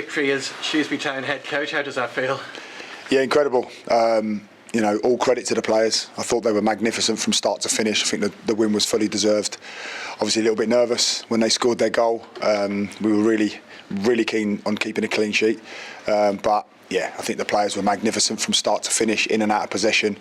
victory as Shrewsbury Town head coach. How does that feel? Yeah, incredible. You know, all credit to the players. I thought they were magnificent from start to finish. I think the win was fully deserved. Obviously a little bit nervous when they scored their goal. We were really keen on keeping a clean sheet. But yeah, I think the players were magnificent from start to finish, in and out of possession.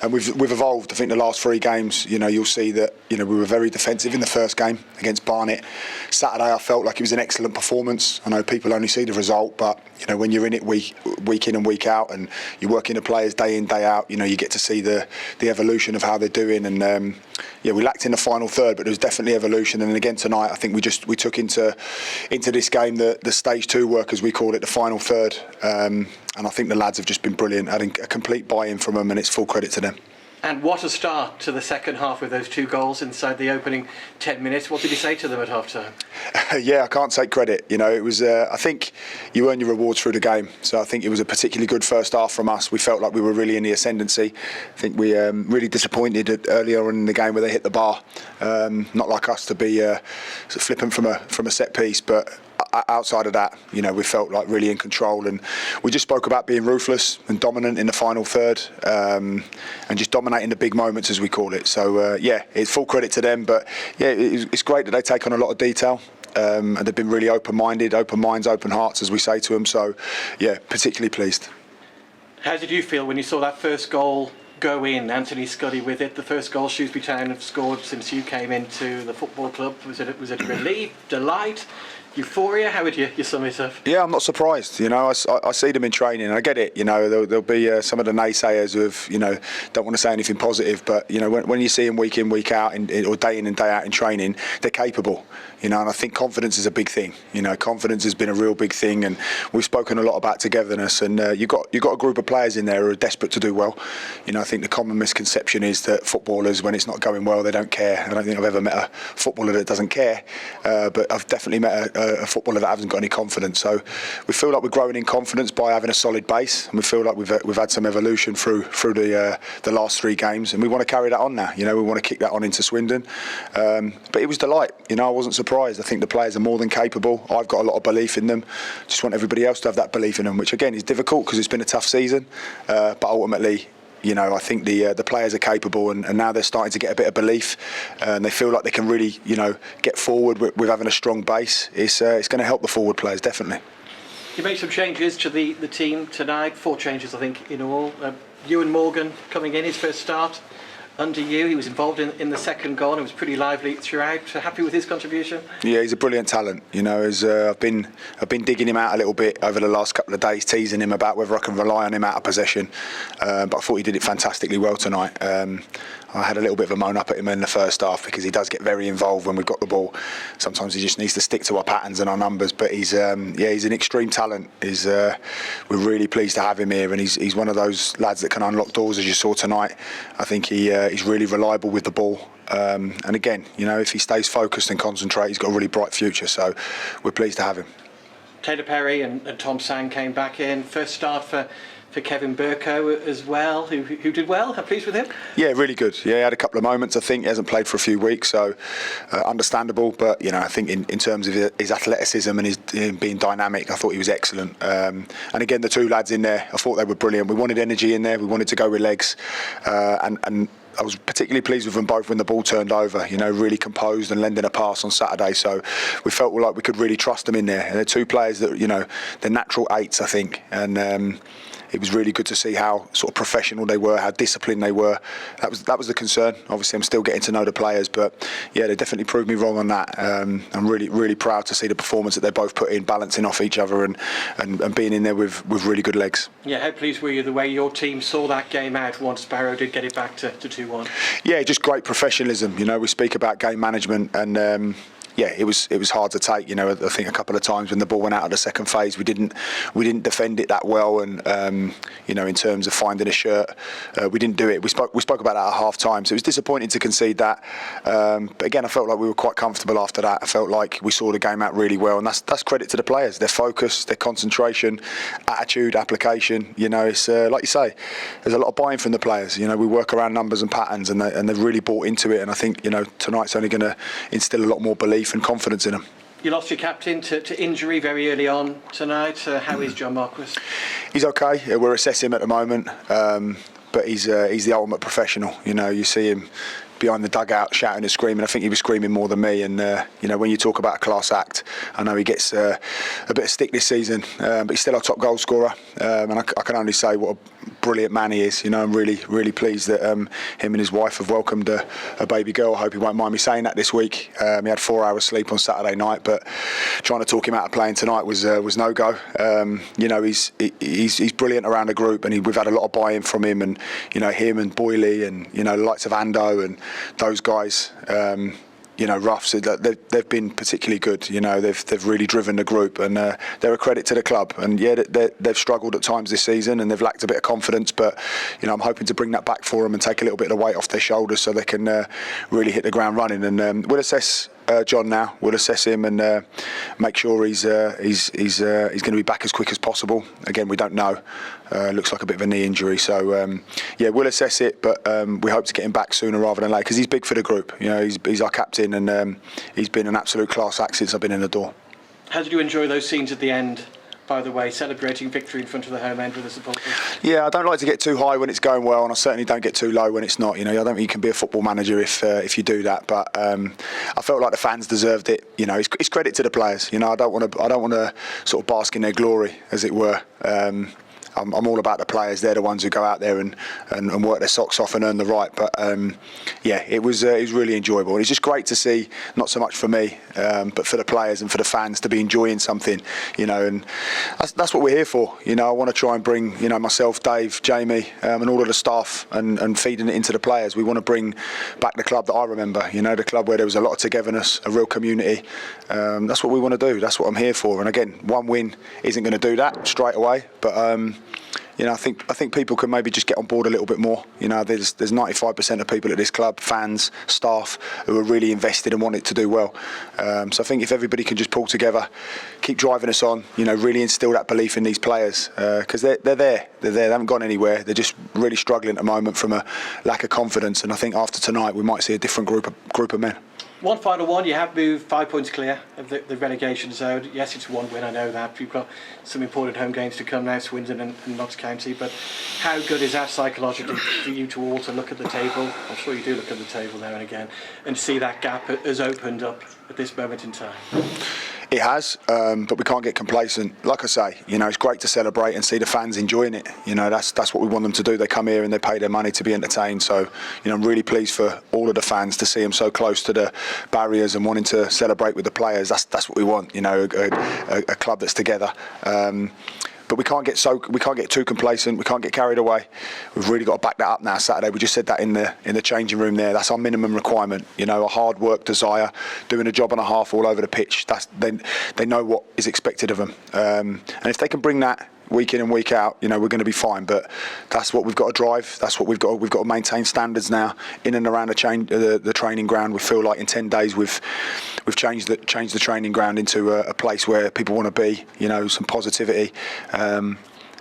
And we've evolved. I think the last 3 games, you know, you'll see that, you know, we were very defensive in the first game against Barnet. Saturday, I felt like it was an excellent performance. I know people only see the result, but, you know, when you're in it week in and week out, and you're working the players day in, day out, you know, you get to see the evolution of how they're doing. And yeah, we lacked in the final third, but there was definitely evolution. And then again tonight, I think we took into this game the stage 2 work, as we call it, the final third. And I think the lads have just been brilliant, having a complete buy-in from them, and it's full credit to them. And what a start to the second half with those 2 goals inside the opening 10 minutes. What did you say to them at half-time? Yeah, I can't take credit. You know, it was. I think you earn your rewards through the game. So I think it was a particularly good first half from us. We felt like we were really in the ascendancy. I think we really disappointed earlier in the game where they hit the bar. Not like us to be flippant from a set piece, but outside of that, you know, we felt like really in control, and we just spoke about being ruthless and dominant in the final third, and just dominating the big moments, as we call it. So yeah, it's full credit to them. But yeah, it's great that they take on a lot of detail, and they've been really open-minded, open minds, open hearts, as we say to them. So yeah, particularly pleased. How did you feel when you saw that first goal go in? Anthony Scuddy with it, the first goal Shrewsbury Town have scored since you came into the football club. Was it a relief, delight, euphoria? How would you sum it up? Yeah, I'm not surprised. You know, I see them in training, and I get it. You know, there'll be some of the naysayers who have, you know, don't want to say anything positive, but you know, when you see them week in, week out, or day in and day out in training, they're capable. You know, and I think confidence is a big thing. You know, confidence has been a real big thing, and we've spoken a lot about togetherness. And you've got a group of players in there who are desperate to do well. You know, I think the common misconception is that footballers, when it's not going well, they don't care. I don't think I've ever met a footballer that doesn't care, but I've definitely met a footballer that hasn't got any confidence. So we feel like we're growing in confidence by having a solid base, and we feel like we've had some evolution through the last 3 games, and we want to carry that on now. You know, we want to kick that on into Swindon. But it was delight. You know, I wasn't surprised. I think the players are more than capable. I've got a lot of belief in them. Just want everybody else to have that belief in them, which again is difficult because it's been a tough season. But ultimately, you know, I think the players are capable, and now they're starting to get a bit of belief, and they feel like they can really, you know, get forward with having a strong base. It's going to help the forward players, definitely. You made some changes to the team tonight. 4 changes, I think, in all. Ewan Morgan coming in, his first start under you. He was involved in the second goal and was pretty lively throughout. Happy with his contribution? Yeah, he's a brilliant talent. You know, I've been digging him out a little bit over the last couple of days, teasing him about whether I can rely on him out of possession. But I thought he did it fantastically well tonight. I had a little bit of a moan up at him in the first half because he does get very involved when we've got the ball. Sometimes he just needs to stick to our patterns and our numbers. But he's an extreme talent. We're really pleased to have him here, and he's one of those lads that can unlock doors, as you saw tonight. I think he's really reliable with the ball. And again, you know, if he stays focused and concentrate, he's got a really bright future. So we're pleased to have him. Taylor Perry and Tom Sang came back in. First start for Kevin Burko as well, who did well. I'm pleased with him. Yeah, really good. Yeah, he had a couple of moments. I think he hasn't played for a few weeks, so understandable. But you know, I think in terms of his athleticism and his being dynamic, I thought he was excellent. And again, the 2 lads in there, I thought they were brilliant. We wanted energy in there. We wanted to go with legs, and I was particularly pleased with them both when the ball turned over, you know, really composed and lending a pass on Saturday. So we felt like we could really trust them in there. And they're 2 players that, you know, they're natural 8s, I think. And it was really good to see how sort of professional they were, how disciplined they were. That was the concern. Obviously, I'm still getting to know the players, but yeah, they definitely proved me wrong on that. I'm really proud to see the performance that they both put in, balancing off each other and being in there with really good legs. Yeah, how pleased were you the way your team saw that game out once Barrow did get it back to 2-1? Yeah, just great professionalism. You know, we speak about game management, and yeah, it was hard to take. You know, I think a couple of times when the ball went out of the second phase, we didn't defend it that well, and you know, in terms of finding a shirt, we didn't do it. We spoke about that at half time, so it was disappointing to concede that. But again, I felt like we were quite comfortable after that. I felt like we saw the game out really well, and that's credit to the players. Their focus, their concentration, attitude, application. You know, it's like you say, there's a lot of buy-in from the players. You know, we work around numbers and patterns, and they've really bought into it. And I think, you know, tonight's only going to instill a lot more belief and confidence in them. You lost your captain to injury very early on tonight. How is John Marquis? He's okay. We're assessing him at the moment, but he's the ultimate professional. You know, you see him behind the dugout shouting and screaming. I think he was screaming more than me. And you know, when you talk about a class act, I know he gets a bit of stick this season, but he's still our top goal scorer. And I can only say what a brilliant man he is. You know, I'm really pleased that him and his wife have welcomed a baby girl. I hope he won't mind me saying that this week. He had 4 hours sleep on Saturday night, but trying to talk him out of playing tonight was no go. You know, he's brilliant around the group, and we've had a lot of buy-in from him, and you know, him and Boyley, and you know, the likes of Ando and those guys. You know, Ruffs, they've been particularly good. You know, they've really driven the group, and they're a credit to the club. And yeah, they've struggled at times this season, and they've lacked a bit of confidence. But you know, I'm hoping to bring that back for them and take a little bit of the weight off their shoulders, so they can really hit the ground running. And we'll assess John now. We'll assess him and make sure he's going to be back as quick as possible. Again, we don't know. Looks like a bit of a knee injury, so yeah, we'll assess it. But we hope to get him back sooner rather than later, because he's big for the group. You know, he's our captain, and he's been an absolute class act since I've been in the door. How did you enjoy those scenes at the end? By the way, celebrating victory in front of the home end with the supporters. Yeah, I don't like to get too high when it's going well, and I certainly don't get too low when it's not. You know, I don't think you can be a football manager if you do that. But I felt like the fans deserved it. You know, it's credit to the players. You know, I don't want to sort of bask in their glory, as it were. I'm all about the players. They're the ones who go out there and work their socks off and earn the right. But yeah, it was really enjoyable. And it's just great to see, not so much for me, but for the players and for the fans to be enjoying something. You know, and that's what we're here for. You know, I want to try and bring, you know, myself, Dave, Jamie, and all of the staff, and feeding it into the players. We want to bring back the club that I remember. You know, the club where there was a lot of togetherness, a real community. That's what we want to do. That's what I'm here for. And again, one win isn't going to do that straight away, but you know, I think people can maybe just get on board a little bit more. You know, there's 95% of people at this club, fans, staff, who are really invested and want it to do well. So I think if everybody can just pull together, keep driving us on, you know, really instill that belief in these players, because they're there. They haven't gone anywhere. They're just really struggling at the moment from a lack of confidence. And I think after tonight, we might see a different group of men. One final one, you have moved 5 points clear of the relegation zone. Yes, it's one win, I know that. We've got some important home games to come now, Swindon and Notts County. But how good is that psychologically for you to all to look at the table? I'm sure you do look at the table now and again, and see that gap has opened up at this moment in time. It has, but we can't get complacent. Like I say, you know, it's great to celebrate and see the fans enjoying it. You know, that's what we want them to do. They come here and they pay their money to be entertained. So, you know, I'm really pleased for all of the fans to see them so close to the barriers and wanting to celebrate with the players. That's what we want. You know, a club that's together. But we can't get too complacent. We can't get carried away. We've really got to back that up now. Saturday, we just said that in the changing room there. That's our minimum requirement. You know, a hard work desire, doing a job and a half all over the pitch. They know what is expected of them. And if they can bring that week in and week out, you know, we're going to be fine. But that's what we've got to drive. That's what we've got to maintain standards now in and around the training ground. We feel like in 10 days we've changed the training ground into a place where people want to be. You know, some positivity. And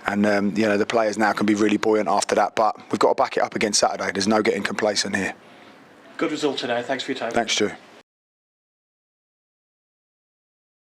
you know, the players now can be really buoyant after that. But we've got to back it up again Saturday. There's no getting complacent here. Good result today. Thanks for your time. Thanks, Stu.